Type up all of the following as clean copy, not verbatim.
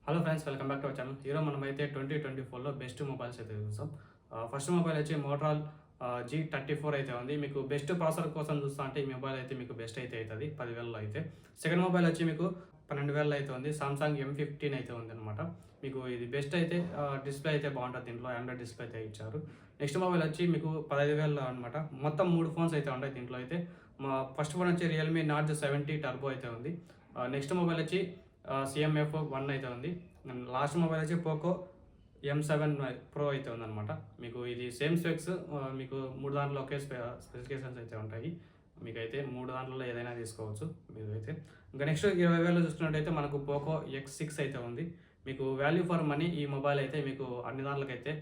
Hello friends, welcome back to our channel. ఈరోజు మనమైతే 2024లో best mobiles అయితే చూస్తాం. ఫస్ట్ మొబైల్ వచ్చి మోటరాల్ G34 అయితే ఉంది. మీకు బెస్ట్ ప్రాసెసర్ కోసం చూస్తా అంటే ఈ మొబైల్ అయితే మీకు బెస్ట్ అయితే అవుతుంది 10,000లో అయితే. సెకండ్ మొబైల్ వచ్చి మీకు 12,000 అయితే ఉంది. సామ్సంగ్ M15 అయితే ఉంది అనమాట. మీకు ఇది బెస్ట్ అయితే డిస్ప్లే అయితే బాగుంటుంది. దీంట్లో ఆండ్రాయిడ్ డిస్ప్లే అయితే ఇచ్చారు. నెక్స్ట్ మొబైల్ వచ్చి మీకు 15,000 అనమాట. మొత్తం 3 ఫోన్స్ అయితే ఉంటాయి దీంట్లో అయితే. మా ఫస్ట్ ఫోన్ వచ్చి రియల్మీ నార్జ్ 70 టర్బో అయితే ఉంది. నెక్స్ట్ మొబైల్ వచ్చి CMF1 అయితే ఉంది. లాస్ట్ మొబైల్ వచ్చి పోకో M7 Pro అయితే ఉందన్నమాట. మీకు ఇది సేమ్ స్పెక్స్, మీకు 3 దాంట్లో ఒకే స్పెసిఫికేషన్స్ అయితే ఉంటాయి. మీకైతే 3 దాంట్లో ఏదైనా తీసుకోవచ్చు మీరైతే. ఇంకా నెక్స్ట్ 20,000 చూసుకున్నట్టయితే మనకు పోకో X6 అయితే ఉంది. మీకు వాల్యూ ఫర్ మనీ ఈ మొబైల్ అయితే మీకు అన్ని దాంట్లకైతే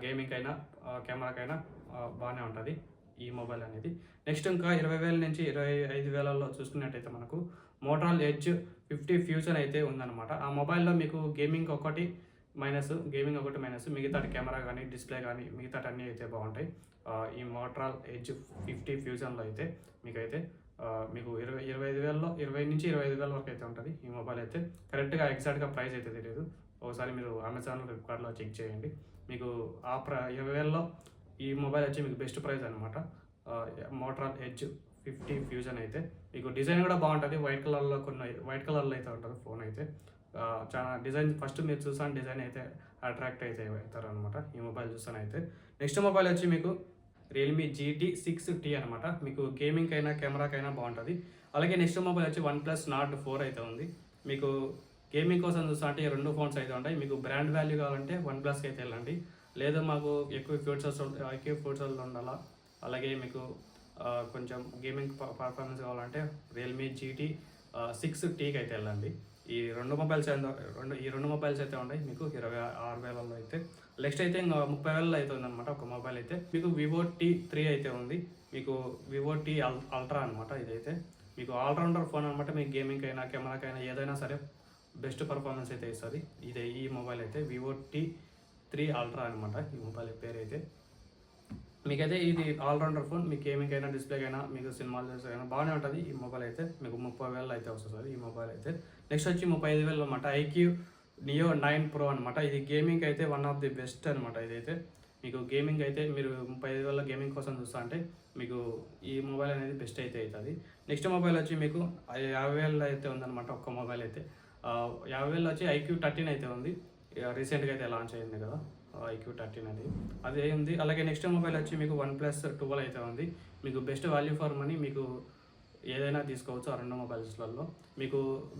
గేమింగ్ అయినా కెమెరాకైనా బాగానే ఉంటుంది ఈ మొబైల్ అనేది. నెక్స్ట్ ఇంకా 20,000 నుంచి 25,000లో చూసుకున్నట్టయితే మనకు మోటరాల్ ఎడ్జ్ 50 ఫ్యూజన్ అయితే ఉందన్నమాట. ఆ మొబైల్లో మీకు గేమింగ్ ఒకటి మైనస్, మిగతా కెమెరా కానీ డిస్ప్లే కానీ మిగతా అన్నీ అయితే బాగుంటాయి. ఈ మోటరాల్ ఎడ్జ్ 50 ఫ్యూజన్లో అయితే మీకైతే మీకు 25,000లో 20 నుంచి 25,000 వరకు అయితే ఉంటుంది ఈ మొబైల్ అయితే. కరెక్ట్గా ఎగ్జాక్ట్గా ప్రైస్ అయితే తెలియదు, ఒకసారి మీరు అమెజాన్ ఫ్లిప్కార్ట్లో చెక్ చేయండి. మీకు 20,000లో ఈ మొబైల్ వచ్చి మీకు బెస్ట్ ప్రైస్ అనమాట. మోటరాల్ ఎడ్జ్ 50 ఫ్యూజన్ అయితే మీకు డిజైన్ కూడా బాగుంటుంది. వైట్ కలర్లో అయితే ఉంటుంది ఫోన్ అయితే. చాలా డిజైన్ ఫస్ట్ మీరు చూసాను డిజైన్ అయితే అట్రాక్ట్ అయితే అవుతారు అనమాట ఈ మొబైల్ చూస్తాను అయితే. నెక్స్ట్ మొబైల్ వచ్చి మీకు రియల్మీ GT6T అనమాట. మీకు గేమింగ్ అయినా కెమెరాకైనా బాగుంటుంది. అలాగే నెక్స్ట్ మొబైల్ వచ్చి OnePlus Nord 4 అయితే ఉంది. మీకు గేమింగ్ కోసం చూస్తా అంటే 2 ఫోన్స్ అయితే ఉంటాయి. మీకు బ్రాండ్ వాల్యూ కావాలంటే OnePlusకి అయితే వెళ్ళండి. లేదు మాకు ఎక్కువ ఫీచర్స్ ఉండాలా, అలాగే మీకు కొంచెం గేమింగ్ పర్ఫార్మెన్స్ కావాలంటే రియల్మీ GT6Tకి అయితే వెళ్ళండి. ఈ రెండు మొబైల్స్ అయితే ఉన్నాయి మీకు 26,000లో అయితే. నెక్స్ట్ అయితే ఇంకా 30,000 అయితే ఉందన్నమాట ఒక మొబైల్ అయితే. మీకు Vivo T3 అయితే ఉంది. మీకు Vivo T Ultra అనమాట. ఇదైతే మీకు ఆల్రౌండర్ ఫోన్ అనమాట. మీకు గేమింగ్ అయినా కెమెరాకైనా ఏదైనా సరే బెస్ట్ పర్ఫార్మెన్స్ అయితే ఇస్తుంది. ఈ మొబైల్ అయితే Vivo T3 Ultra అనమాట ఈ మొబైల్ పేరు అయితే. మీకైతే ఇది ఆల్రౌండర్ ఫోన్. మీకు గేమింగ్ అయినా డిస్ప్లేకైనా మీకు సినిమాలు చూసైనా బాగానే ఉంటుంది ఈ మొబైల్ అయితే. మీకు 30,000 అయితే వస్తుంది ఈ మొబైల్ అయితే. నెక్స్ట్ వచ్చి 35,000 అనమాట IQ Neo 9 Pro అనమాట. ఇది గేమింగ్ అయితే వన్ ఆఫ్ ది బెస్ట్ అనమాట. ఇదైతే మీకు గేమింగ్ అయితే మీరు 35,000 గేమింగ్ కోసం చూస్తా అంటే మీకు ఈ మొబైల్ అనేది బెస్ట్ అయితే అవుతుంది. నెక్స్ట్ మొబైల్ వచ్చి మీకు 50,000 అయితే ఉందన్నమాట ఒక్క మొబైల్ అయితే. 50,000 వచ్చి IQ 13 అయితే ఉంది. రీసెంట్గా అయితే లాంచ్ అయింది కదా IQ 13 అది అదే ఉంది. అలాగే నెక్స్ట్ మొబైల్ వచ్చి మీకు OnePlus 12 అయితే ఉంది. మీకు బెస్ట్ వాల్యూ ఫర్ మనీ మీకు ఏదైనా తీసుకోవచ్చు ఆ 2 మొబైల్స్లలో. మీకు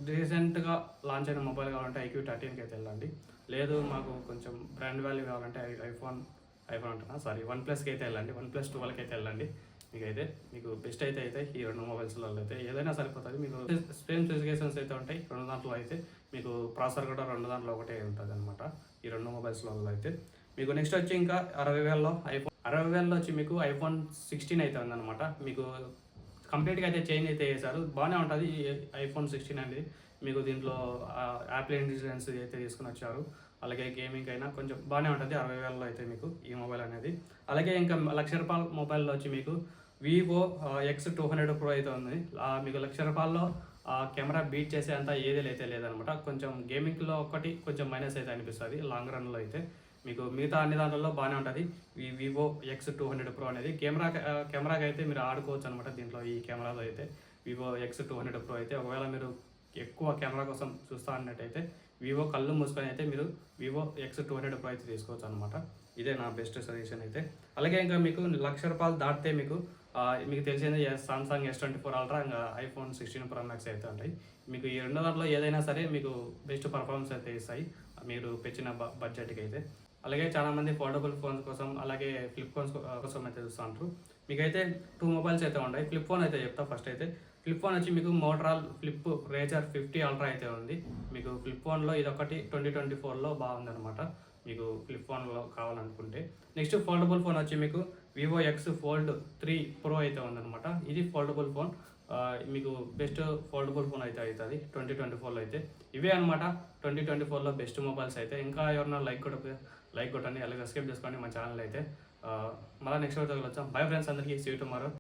రీసెంట్గా లాంచ్ అయిన మొబైల్ కావాలంటే IQ 13కి అయితే వెళ్ళండి. లేదు మాకు కొంచెం బ్రాండ్ వాల్యూ కావాలంటే OnePlusకి అయితే వెళ్ళండి. OnePlus 12కి అయితే వెళ్ళండి. మీకు బెస్ట్ అయితే ఈ 2 మొబైల్స్లలో అయితే ఏదైనా సరిపోతుంది. మీకు సేమ్ స్పెసిఫికేషన్స్ అయితే ఉంటాయి 2 దాంట్లో అయితే. మీకు ప్రాసెసర్ కూడా 2 దాంట్లో ఒకటే ఉంటుంది అనమాట ఈ 2 మొబైల్స్లలో అయితే. మీకు నెక్స్ట్ వచ్చి ఇంకా 60,000లో వచ్చి మీకు iPhone 16 అయితే ఉందన్నమాట. మీకు కంప్లీట్గా అయితే చేంజ్ అయితే చేశారు. బాగానే ఉంటుంది ఈ iPhone 16 అనేది. మీకు దీంట్లో యాపిల్ ఇంటెలిజెన్స్ అయితే తీసుకుని వచ్చారు. అలాగే గేమింగ్ అయినా కొంచెం బాగానే ఉంటుంది 60,000లో అయితే మీకు ఈ మొబైల్ అనేది. అలాగే ఇంకా ₹1,00,000 మొబైల్లో వచ్చి మీకు Vivo X200 Pro అయితే ఉంది. మీకు ₹1,00,000 కెమెరా బీట్ చేసే అంత ఏది అయితే లేదనమాట. కొంచెం గేమింగ్లో ఒకటి కొంచెం మైనస్ అయితే అనిపిస్తుంది లాంగ్ రన్లో అయితే. మీకు మిగతా అన్ని దాంట్లో బాగానే ఉంటుంది ఈ Vivo X200 Pro అనేది. కెమెరాకి అయితే మీరు ఆడుకోవచ్చు అనమాట దీంట్లో. ఈ కెమెరాలో అయితే Vivo X200 Pro అయితే ఒకవేళ మీరు ఎక్కువ కెమెరా కోసం చూస్తా అన్నట్టయితే Vivo కళ్ళు మూసుకొని అయితే మీరు Vivo X200 Pro అయితే తీసుకోవచ్చు అనమాట. ఇదే నా బెస్ట్ సజెషన్ అయితే. అలాగే ఇంకా మీకు ₹1,00,000 దాటితే మీకు తెలిసింది సామ్సంగ్ S24 Ultra ఇంకా iPhone 16 Pro Max అయితే ఉంటాయి. మీకు ఈ 2 దాంట్లో ఏదైనా సరే మీకు బెస్ట్ పర్ఫార్మెన్స్ అయితే ఇస్తాయి మీరు పెంచిన బడ్జెట్కి అయితే. అలాగే చాలామంది ఫోల్డబుల్ ఫోన్స్ కోసం అలాగే ఫ్లిప్ ఫోన్స్ కోసం అయితే చూస్తూ ఉంటారు. మీకైతే 2 మొబైల్స్ అయితే ఉంటాయి. ఫ్లిప్ ఫోన్ అయితే చెప్తా ఫస్ట్ అయితే. ఫ్లిప్ ఫోన్ వచ్చి మీకు మోటరాల్ ఫ్లిప్ Razr 50 Ultra అయితే ఉంది. మీకు ఫ్లిప్ ఫోన్లో ఇదొకటి 2024లో బాగుందనమాట మీకు ఫ్లిప్ ఫోన్లో కావాలనుకుంటే. నెక్స్ట్ ఫోల్డబుల్ ఫోన్ వచ్చి మీకు Vivo X Fold 3 Pro అయితే ఉందన్నమాట. ఇది ఫోల్డబుల్ ఫోన్. మీకు బెస్ట్ ఫోల్డబుల్ ఫోన్ అయితే అవుతుంది 2024లో అయితే. ఇవే అనమాట 2024లో బెస్ట్ మొబైల్స్ అయితే. ఇంకా ఎవరన్నా లైక్ కొట్టండి, అలాగే సబ్స్క్రైబ్ చేసుకోండి మా ఛానల్ అయితే. మళ్ళీ నెక్స్ట్ వీడియోలో వచ్చాం. బై ఫ్రెండ్స్, అందరికీ సీ యూ టుమారో.